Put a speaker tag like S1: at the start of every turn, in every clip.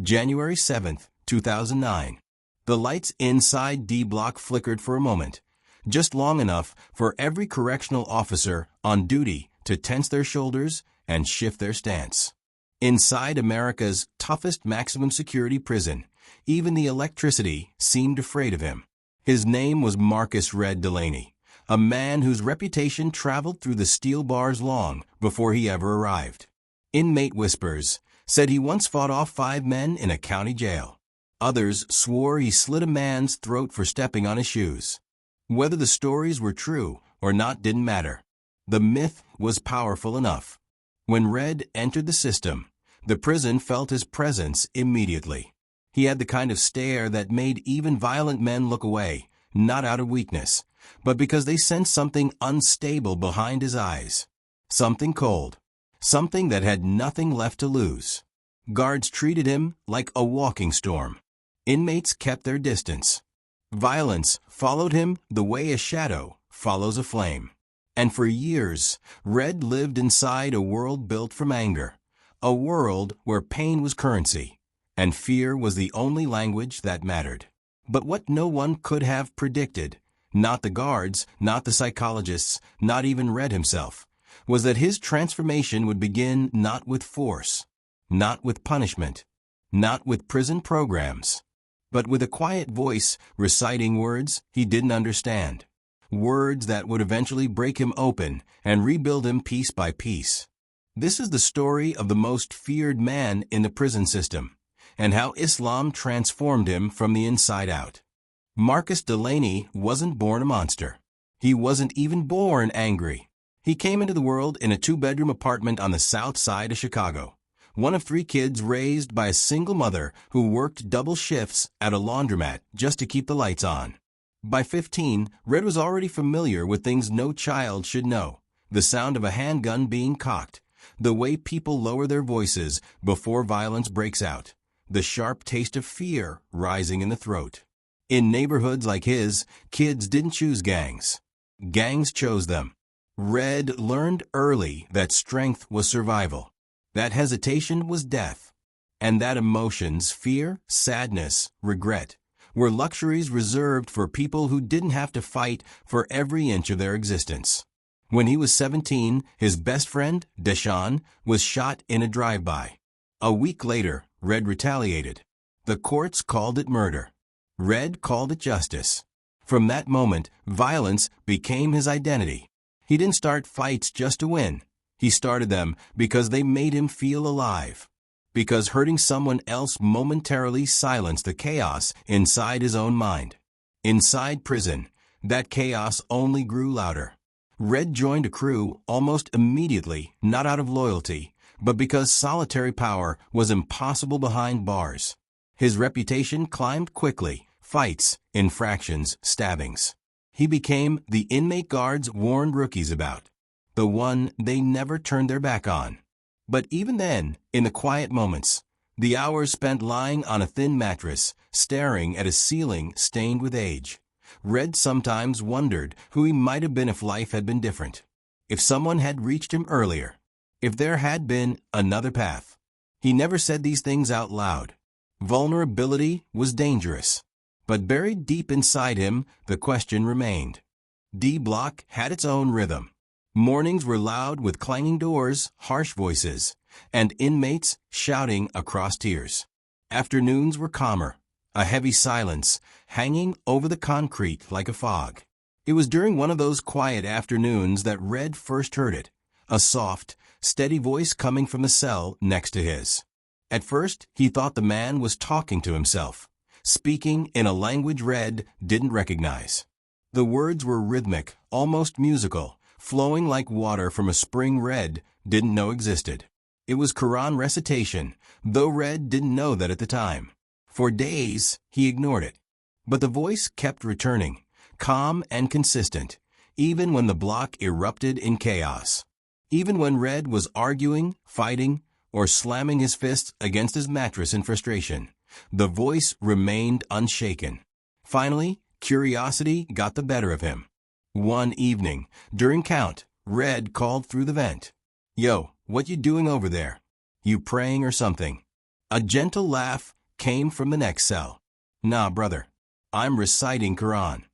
S1: January 7th, 2009. The lights inside D Block flickered for a moment, just long enough for every correctional officer on duty to tense their shoulders and shift their stance. Inside America's toughest maximum security prison, even the electricity seemed afraid of him. His name was Marcus "Red" Delaney, a man whose reputation traveled through the steel bars long before he ever arrived. Inmate whispers said he once fought off 5 men in a county jail. Others swore he slit a man's throat for stepping on his shoes. Whether the stories were true or not didn't matter. The myth was powerful enough. When Red entered the system, the prison felt his presence immediately. He had the kind of stare that made even violent men look away, not out of weakness, but because they sensed something unstable behind his eyes. Something cold. Something that had nothing left to lose. Guards treated him like a walking storm. Inmates kept their distance. Violence followed him the way a shadow follows a flame. And for years, Red lived inside a world built from anger. A world where pain was currency, and fear was the only language that mattered. But what no one could have predicted, not the guards, not the psychologists, not even Red himself, was that his transformation would begin not with force, not with punishment, not with prison programs, but with a quiet voice reciting words he didn't understand. Words that would eventually break him open and rebuild him piece by piece. This is the story of the most feared man in the prison system, and how Islam transformed him from the inside out. Marcus Delaney wasn't born a monster. He wasn't even born angry. He came into the world in a 2-bedroom apartment on the south side of Chicago, one of 3 kids raised by a single mother who worked double shifts at a laundromat just to keep the lights on. By 15, Red was already familiar with things no child should know: the sound of a handgun being cocked, the way people lower their voices before violence breaks out, the sharp taste of fear rising in the throat. In neighborhoods like his, kids didn't choose gangs. Gangs chose them. Red learned early that strength was survival, that hesitation was death, and that emotions, fear, sadness, regret, were luxuries reserved for people who didn't have to fight for every inch of their existence. When he was 17, his best friend, Deshaun, was shot in a drive-by. A week later, Red retaliated. The courts called it murder. Red called it justice. From that moment, violence became his identity. He didn't start fights just to win. He started them because they made him feel alive. Because hurting someone else momentarily silenced the chaos inside his own mind. Inside prison, that chaos only grew louder. Red joined a crew almost immediately, not out of loyalty, but because solitary power was impossible behind bars. His reputation climbed quickly: fights, infractions, stabbings. He became the inmate guards warned rookies about, the one they never turned their back on. But even then, in the quiet moments, the hours spent lying on a thin mattress, staring at a ceiling stained with age, Red sometimes wondered who he might have been if life had been different. If someone had reached him earlier. If there had been another path. He never said these things out loud. Vulnerability was dangerous. But buried deep inside him, the question remained. D Block had its own rhythm. Mornings were loud with clanging doors, harsh voices, and inmates shouting across tiers. Afternoons were calmer, a heavy silence hanging over the concrete like a fog. It was during one of those quiet afternoons that Red first heard it, a soft, steady voice coming from the cell next to his. At first, he thought the man was talking to himself, speaking in a language Red didn't recognize. The words were rhythmic, almost musical, flowing like water from a spring Red didn't know existed. It was Quran recitation, though Red didn't know that at the time. For days, he ignored it. But the voice kept returning, calm and consistent, even when the block erupted in chaos. Even when Red was arguing, fighting, or slamming his fists against his mattress in frustration, the voice remained unshaken. Finally, curiosity got the better of him. One evening, during count, Red called through the vent. "Yo, what you doing over there? You praying or something?" A gentle laugh came from the next cell. Nah, brother. I'm reciting Quran.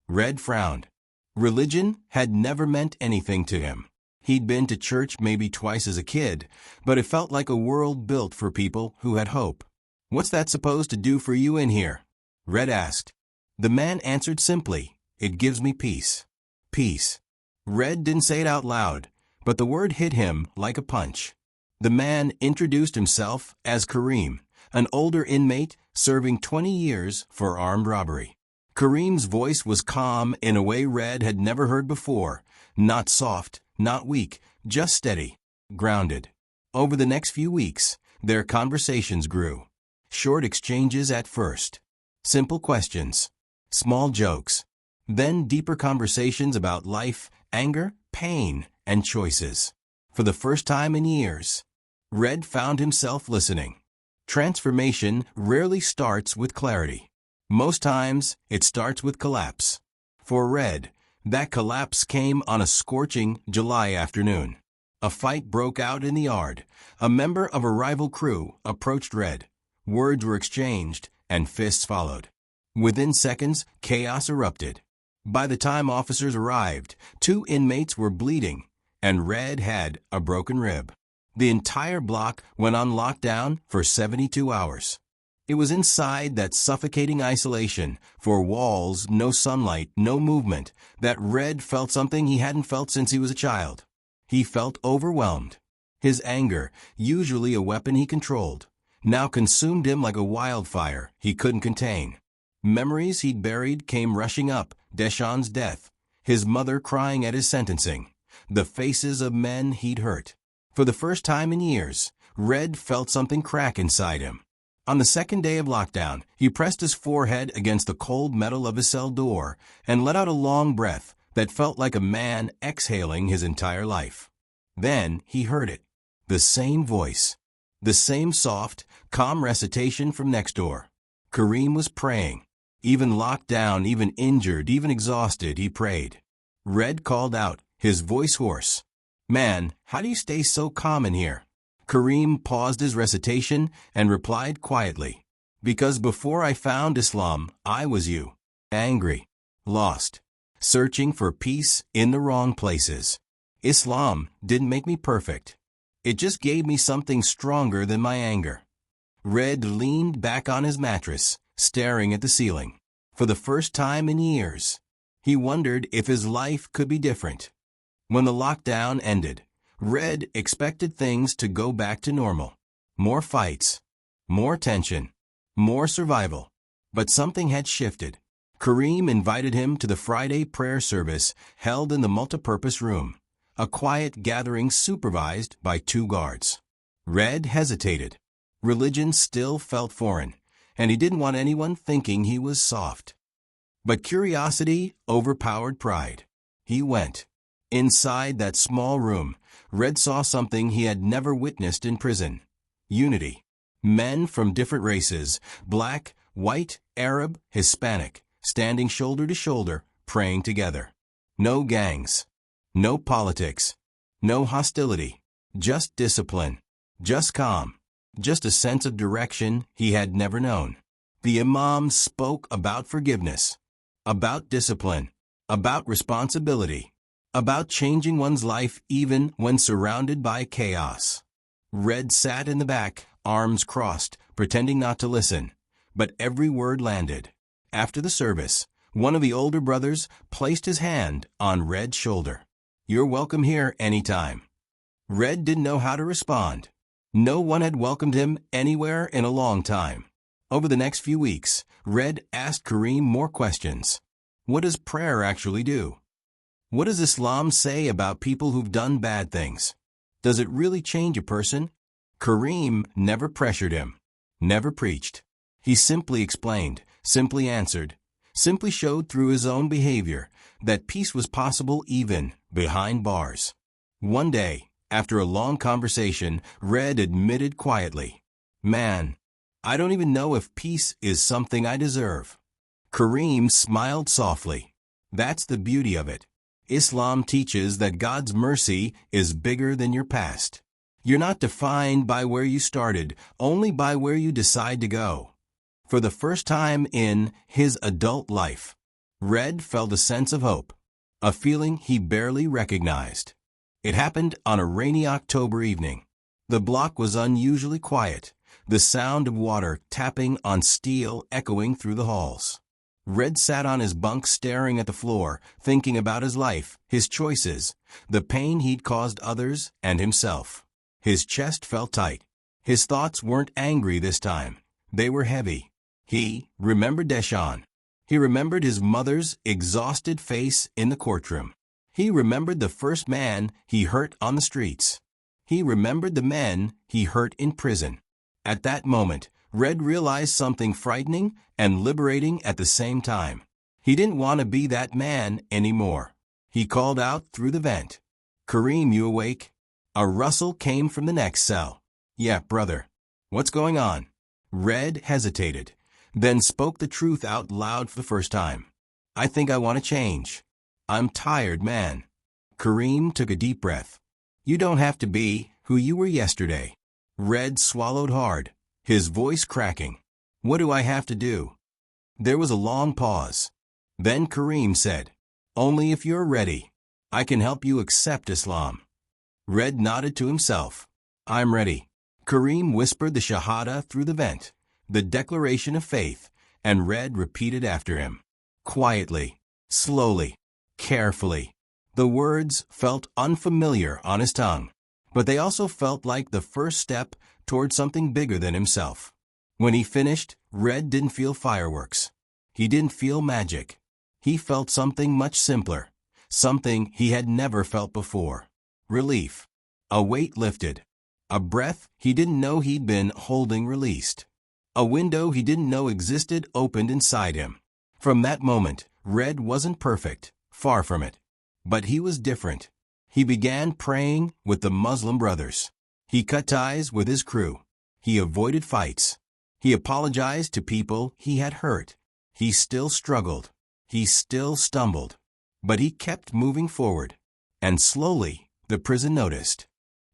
S1: Red frowned. Religion had never meant anything to him. He'd been to church maybe twice as a kid, but it felt like a world built for people who had hope. What's that supposed to do for you in here? Red asked. The man answered simply, it gives me peace. Peace. Red didn't say it out loud, but the word hit him like a punch. The man introduced himself as Kareem, an older inmate serving 20 years for armed robbery. Kareem's voice was calm in a way Red had never heard before, not soft, not weak, just steady, grounded. Over the next few weeks, their conversations grew. Short exchanges at first. Simple questions. Small jokes. Then deeper conversations about life, anger, pain, and choices. For the first time in years, Red found himself listening. Transformation rarely starts with clarity. Most times, it starts with collapse. For Red, that collapse came on a scorching July afternoon. A fight broke out in the yard. A member of a rival crew approached Red. Words were exchanged, and fists followed. Within seconds, chaos erupted. By the time officers arrived, 2 inmates were bleeding, and Red had a broken rib. The entire block went on lockdown for 72 hours. It was inside that suffocating isolation, 4 walls, no sunlight, no movement, that Red felt something he hadn't felt since he was a child. He felt overwhelmed. His anger, usually a weapon he controlled, now consumed him like a wildfire he couldn't contain. Memories he'd buried came rushing up, Deshawn's death, his mother crying at his sentencing, the faces of men he'd hurt. For the first time in years, Red felt something crack inside him. On the second day of lockdown, he pressed his forehead against the cold metal of his cell door and let out a long breath that felt like a man exhaling his entire life. Then he heard it. The same voice. The same soft, calm recitation from next door. Kareem was praying. Even locked down, even injured, even exhausted, he prayed. Red called out, his voice hoarse. Man, how do you stay so calm in here? Kareem paused his recitation and replied quietly, because before I found Islam, I was you. Angry. Lost. Searching for peace in the wrong places. Islam didn't make me perfect. It just gave me something stronger than my anger. Red leaned back on his mattress, staring at the ceiling. For the first time in years, he wondered if his life could be different. When the lockdown ended, Red expected things to go back to normal. More fights, more tension, more survival. But something had shifted. Kareem invited him to the Friday prayer service held in the multipurpose room, a quiet gathering supervised by 2 guards. Red hesitated. Religion still felt foreign, and he didn't want anyone thinking he was soft. But curiosity overpowered pride. He went. Inside that small room, Red saw something he had never witnessed in prison. Unity. Men from different races, black, white, Arab, Hispanic, standing shoulder to shoulder, praying together. No gangs. No politics. No hostility. Just discipline. Just calm. Just a sense of direction he had never known. The Imam spoke about forgiveness, about discipline, about responsibility, about changing one's life even when surrounded by chaos. Red sat in the back, arms crossed, pretending not to listen, but every word landed. After the service, one of the older brothers placed his hand on Red's shoulder. You're welcome here anytime. Red didn't know how to respond. No one had welcomed him anywhere in a long time. Over the next few weeks, Red asked Kareem more questions. What does prayer actually do? What does Islam say about people who've done bad things? Does it really change a person? Kareem never pressured him, never preached. He simply explained, simply answered, simply showed through his own behavior that peace was possible even behind bars. One day, after a long conversation, Red admitted quietly, Man, I don't even know if peace is something I deserve. Kareem smiled softly. That's the beauty of it. Islam teaches that God's mercy is bigger than your past. You're not defined by where you started, only by where you decide to go. For the first time in his adult life, Red felt a sense of hope, a feeling he barely recognized. It happened on a rainy October evening. The block was unusually quiet, the sound of water tapping on steel echoing through the halls. Red sat on his bunk staring at the floor, thinking about his life, his choices, the pain he'd caused others and himself. His chest felt tight. His thoughts weren't angry this time. They were heavy. He remembered Deshawn. He remembered his mother's exhausted face in the courtroom. He remembered the first man he hurt on the streets. He remembered the men he hurt in prison. At that moment, Red realized something frightening and liberating at the same time. He didn't want to be that man anymore. He called out through the vent, "Kareem, you awake?" A rustle came from the next cell. "Yeah, brother." "What's going on?" Red hesitated, then spoke the truth out loud for the first time. "I think I want to change. I'm tired, man." Kareem took a deep breath. "You don't have to be who you were yesterday." Red swallowed hard, his voice cracking. "What do I have to do?" There was a long pause. Then Kareem said, "Only if you're ready. I can help you accept Islam." Red nodded to himself. "I'm ready." Kareem whispered the Shahada through the vent, the declaration of faith, and Red repeated after him. Quietly, slowly, carefully. The words felt unfamiliar on his tongue, but they also felt like the first step toward something bigger than himself. When he finished, Red didn't feel fireworks. He didn't feel magic. He felt something much simpler, something he had never felt before. Relief. A weight lifted. A breath he didn't know he'd been holding released. A window he didn't know existed opened inside him. From that moment, Red wasn't perfect, far from it. But he was different. He began praying with the Muslim brothers. He cut ties with his crew. He avoided fights. He apologized to people he had hurt. He still struggled. He still stumbled. But he kept moving forward. And slowly, the prison noticed.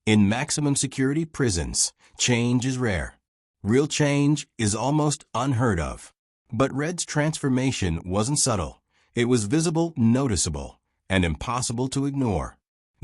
S1: In maximum security prisons, change is rare. Real change is almost unheard of. But Red's transformation wasn't subtle. It was visible, noticeable, and impossible to ignore.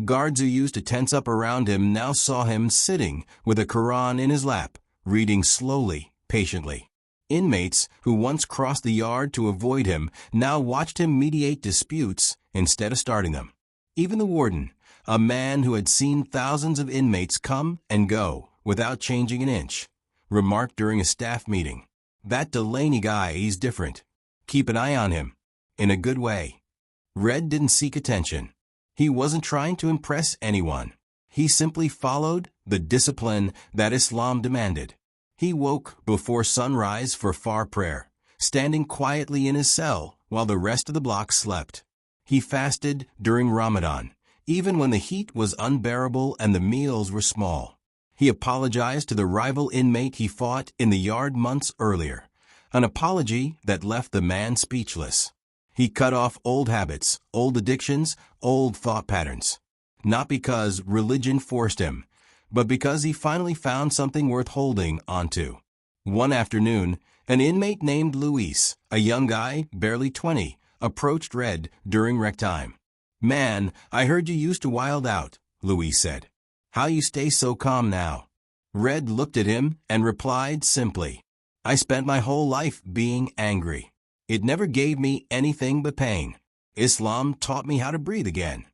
S1: Guards who used to tense up around him now saw him sitting with a Quran in his lap, reading slowly, patiently. Inmates who once crossed the yard to avoid him now watched him mediate disputes instead of starting them. Even the warden, a man who had seen thousands of inmates come and go without changing an inch, remarked during a staff meeting, "That Delaney guy, he's different. Keep an eye on him." In a good way. Red didn't seek attention. He wasn't trying to impress anyone. He simply followed the discipline that Islam demanded. He woke before sunrise for far prayer, standing quietly in his cell while the rest of the block slept. He fasted during Ramadan, even when the heat was unbearable and the meals were small. He apologized to the rival inmate he fought in the yard months earlier, an apology that left the man speechless. He cut off old habits, old addictions, old thought patterns. Not because religion forced him, but because he finally found something worth holding onto. One afternoon, an inmate named Luis, a young guy, barely 20, approached Red during rec time. "Man, I heard you used to wild out," Luis said. "How you stay so calm now?" Red looked at him and replied simply, "I spent my whole life being angry. It never gave me anything but pain. Islam taught me how to breathe again."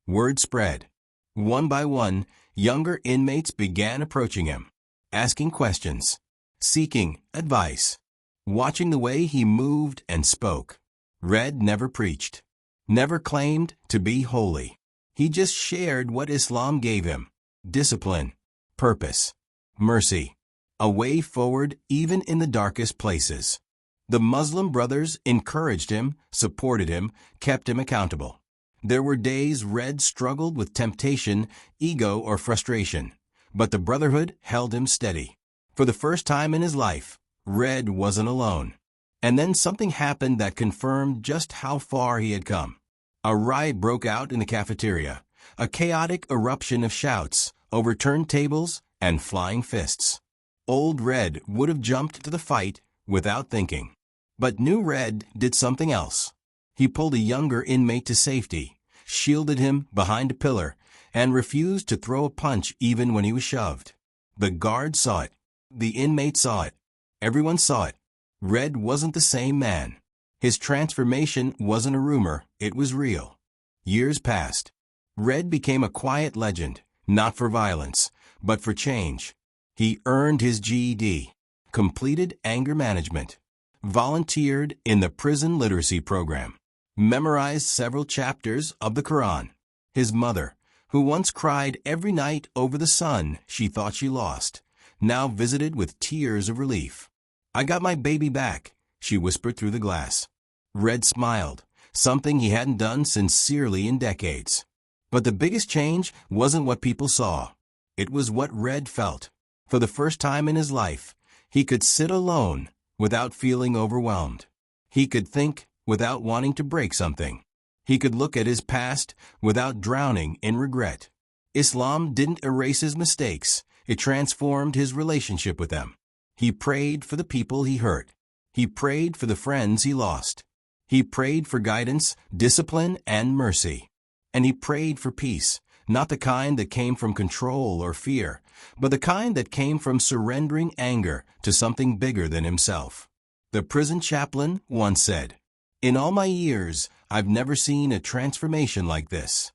S1: Word spread. One by one, younger inmates began approaching him, asking questions, seeking advice, watching the way he moved and spoke. Red never preached, never claimed to be holy. He just shared what Islam gave him: discipline, purpose, mercy, a way forward even in the darkest places. The Muslim brothers encouraged him, supported him, kept him accountable. There were days Red struggled with temptation, ego, or frustration, but the brotherhood held him steady. For the first time in his life, Red wasn't alone. And then something happened that confirmed just how far he had come. A riot broke out in the cafeteria, a chaotic eruption of shouts, overturned tables, and flying fists. Old Red would have jumped to the fight without thinking. But new Red did something else. He pulled a younger inmate to safety, shielded him behind a pillar, and refused to throw a punch even when he was shoved. The guard saw it. The inmate saw it. Everyone saw it. Red wasn't the same man. His transformation wasn't a rumor, it was real. Years passed. Red became a quiet legend, not for violence, but for change. He earned his GED, completed anger management, volunteered in the prison literacy program, memorized several chapters of the Quran. His mother, who once cried every night over the son she thought she lost, now visited with tears of relief. "I got my baby back," she whispered through the glass. Red smiled, something he hadn't done sincerely in decades. But the biggest change wasn't what people saw. It was what Red felt. For the first time in his life, he could sit alone without feeling overwhelmed. He could think without wanting to break something. He could look at his past without drowning in regret. Islam didn't erase his mistakes. It transformed his relationship with them. He prayed for the people he hurt. He prayed for the friends he lost. He prayed for guidance, discipline, and mercy. And he prayed for peace, not the kind that came from control or fear, but the kind that came from surrendering anger to something bigger than himself. The prison chaplain once said, "In all my years, I've never seen a transformation like this."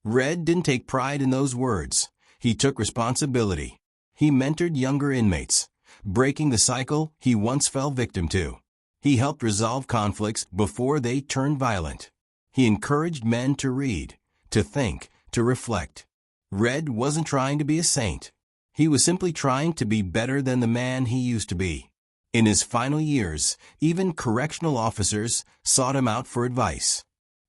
S1: Red didn't take pride in those words. He took responsibility. He mentored younger inmates, breaking the cycle he once fell victim to. He helped resolve conflicts before they turned violent. He encouraged men to read, to think, to reflect. Red wasn't trying to be a saint. He was simply trying to be better than the man he used to be. In his final years, even correctional officers sought him out for advice.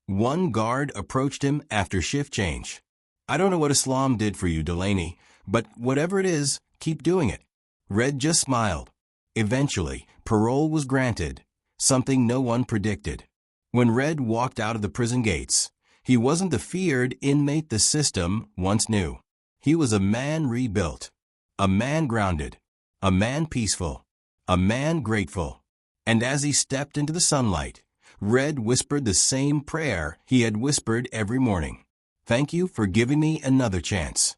S1: One guard approached him after shift change. "I don't know what Islam did for you, Delaney, but whatever it is, keep doing it." Red just smiled. Eventually, parole was granted, something no one predicted. When Red walked out of the prison gates, he wasn't the feared inmate the system once knew. He was a man rebuilt, a man grounded, a man peaceful, a man grateful. And as he stepped into the sunlight, Red whispered the same prayer he had whispered every morning. "Thank you for giving me another chance."